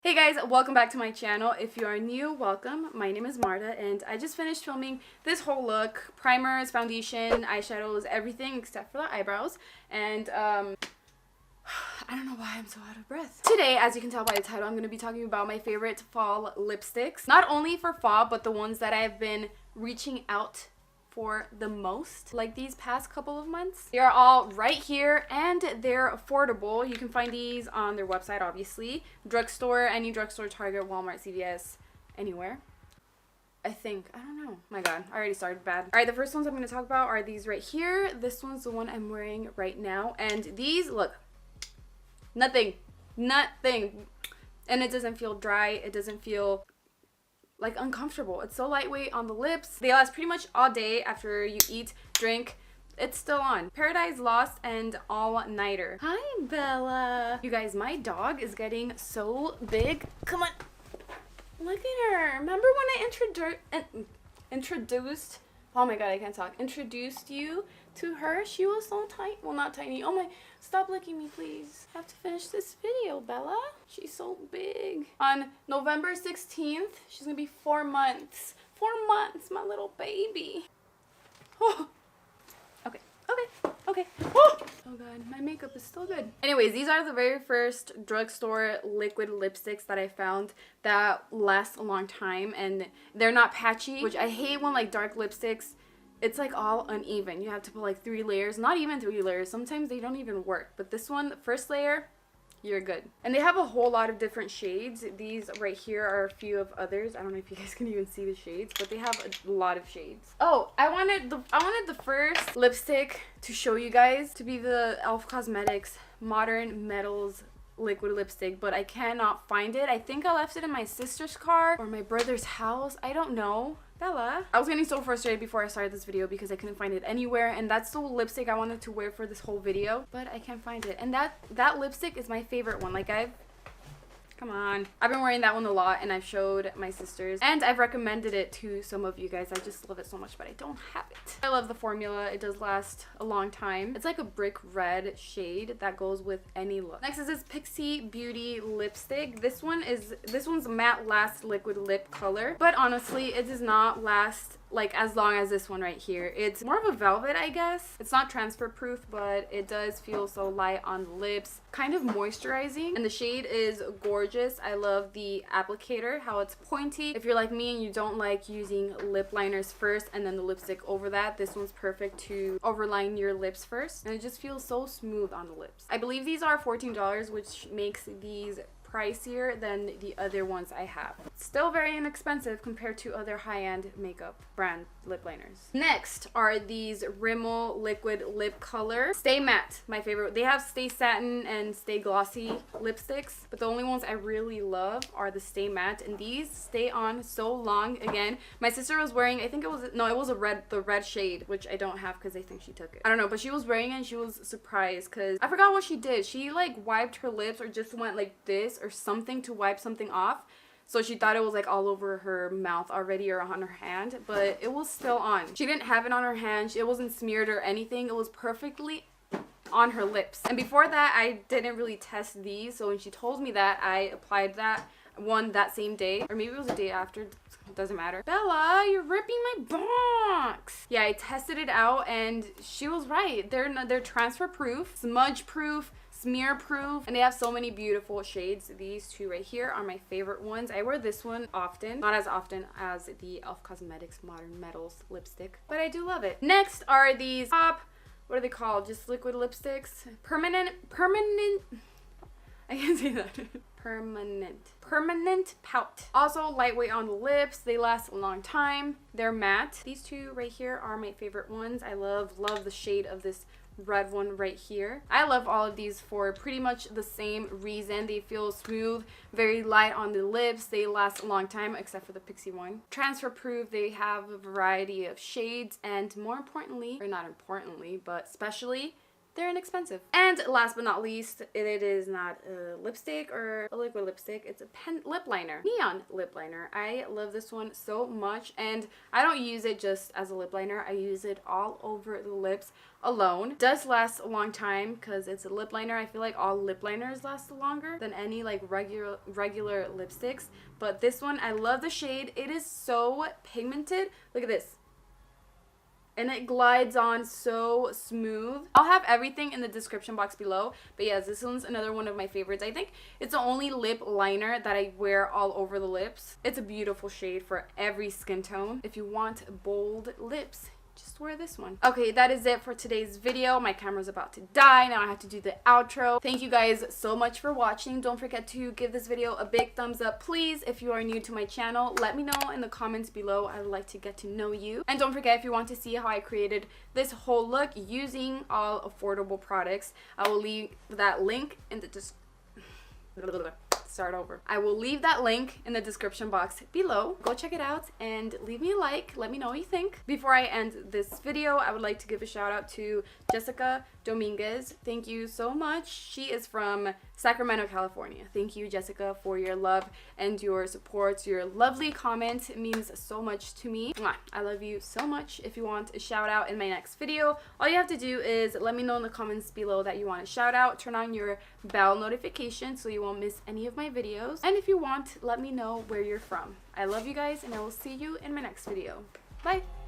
Hey guys, welcome back to my channel. If you are new, welcome. My name is Marta and I just finished filming this whole look. Primers, foundation, eyeshadows, everything except for the eyebrows. And I don't know why I'm so out of breath. Today, as you can tell by the title, I'm going to be talking about my favorite fall lipsticks. Not only for fall, but the ones that I've been reaching out for the most, like these past couple of months. They are all right here and they're affordable. You can find these on their website, obviously. Drugstore, any drugstore, Target, Walmart, CVS, anywhere. I think. I don't know. My god, I already started bad. Alright, the first ones I'm going to talk about are these right here. This one's the one I'm wearing right now. And these, look, nothing. And it doesn't feel dry. It doesn't feel like uncomfortable. It's so lightweight on the lips. They last pretty much all day after you eat, drink. It's still on. Paradise Lost and All Nighter. Hi, Bella. You guys, my dog is getting so big. Come on. Look at her. Remember when I introduced, oh my god, I can't talk. Introduced you to her? She was so tiny. Well, not tiny. Oh my, stop licking me, please. I have to finish this video, Bella. She's so big. On November 16th, she's gonna be 4 months. 4 months, my little baby. Oh. Okay. Oh god, my makeup is still good. Anyways, these are the very first drugstore liquid lipsticks that I found that last a long time, and they're not patchy, which I hate when like dark lipsticks, it's like all uneven. You have to put like 3 layers, not even 3 layers. Sometimes they don't even work. But this one, the first layer, you're good. And they have a whole lot of different shades. These right here are a few of others. I don't know if you guys can even see the shades, but they have a lot of shades. Oh, I wanted the first lipstick to show you guys to be the e.l.f. Cosmetics Modern Metals liquid lipstick, but I cannot find it. I think I left it in my sister's car or my brother's house. I don't know. Bella. I was getting so frustrated before I started this video because I couldn't find it anywhere, and that's the lipstick I wanted to wear for this whole video, but I can't find it. And that lipstick is my favorite one. Like come on. I've been wearing that one a lot, and I've showed my sisters, and I've recommended it to some of you guys. I just love it so much, but I don't have it. I love the formula. It does last a long time. It's like a brick red shade that goes with any look. Next is this Pixi Beauty lipstick. This one's matte last liquid lip color, but honestly, it does not last like as long as this one right here. It's more of a velvet, I guess. It's not transfer proof, but it does feel so light on the lips, kind of moisturizing, and the shade is gorgeous. I love the applicator, how it's pointy. If you're like me and you don't like using lip liners first and then the lipstick over that, this one's perfect to overline your lips first, and it just feels so smooth on the lips. I believe these are $14, which makes these pricier than the other ones I have. Still very inexpensive compared to other high-end makeup brand lip liners. Next are these Rimmel liquid lip color. Stay Matte, my favorite. They have Stay Satin and Stay Glossy lipsticks, but the only ones I really love are the Stay Matte, and these stay on so long. Again, my sister was wearing, I think it was the red shade, which I don't have because I think she took it. I don't know, but she was wearing it and she was surprised because I forgot what she did. She like wiped her lips or just went like this or something to wipe something off, so she thought it was like all over her mouth already or on her hand, but it was still on. She didn't have it on her hand. It wasn't smeared or anything. It was perfectly on her lips. And before that, I didn't really test these, so when she told me that, I applied that one that same day, or maybe it was a day after. It doesn't matter. Bella, you're ripping my box. Yeah, I tested it out and she was right. They're transfer proof, smudge proof, smear proof, and they have so many beautiful shades. These two right here are my favorite ones. I wear this one often, not as often as the e.l.f. Cosmetics Modern Metals lipstick, but I do love it. Next are these Pop, what are they called? Just liquid lipsticks. Permanent I can't say that. Permanent Pout. Also lightweight on the lips. They last a long time. They're matte. These two right here are my favorite ones. I love the shade of this red one right here. I love all of these for pretty much the same reason. They feel smooth, very light on the lips. They last a long time, except for the Pixi one. Transfer proof. They have a variety of shades, and more importantly, or not importantly, but especially, they're inexpensive. And last but not least, it is not a lipstick or a liquid lipstick. It's a pen lip liner, neon lip liner. I love this one so much, and I don't use it just as a lip liner. I use it all over the lips alone. It does last a long time because it's a lip liner. I feel like all lip liners last longer than any like regular lipsticks, but this one, I love the shade. It is so pigmented. Look at this. And it glides on so smooth. I'll have everything in the description box below. But yes, this one's another one of my favorites. I think it's the only lip liner that I wear all over the lips. It's a beautiful shade for every skin tone. If you want bold lips, just wear this one. Okay, that is it for today's video. My camera's about to die. Now I have to do the outro. Thank you guys so much for watching. Don't forget to give this video a big thumbs up, please. If you are new to my channel, let me know in the comments below. I would like to get to know you. And don't forget, if you want to see how I created this whole look using all affordable products, I will leave that link in the I will leave that link in the description box below. Go check it out and leave me a like. Let me know what you think. Before I end this video, I would like to give a shout out to Jessica Dominguez. Thank you so much. She is from Sacramento, California. Thank you, Jessica, for your love and your support. Your lovely comment means so much to me. Mwah. I love you so much. If you want a shout out in my next video, all you have to do is let me know in the comments below that you want a shout out. Turn on your bell notification so you won't miss any of my videos. And if you want, let me know where you're from. I love you guys, and I will see you in my next video. Bye.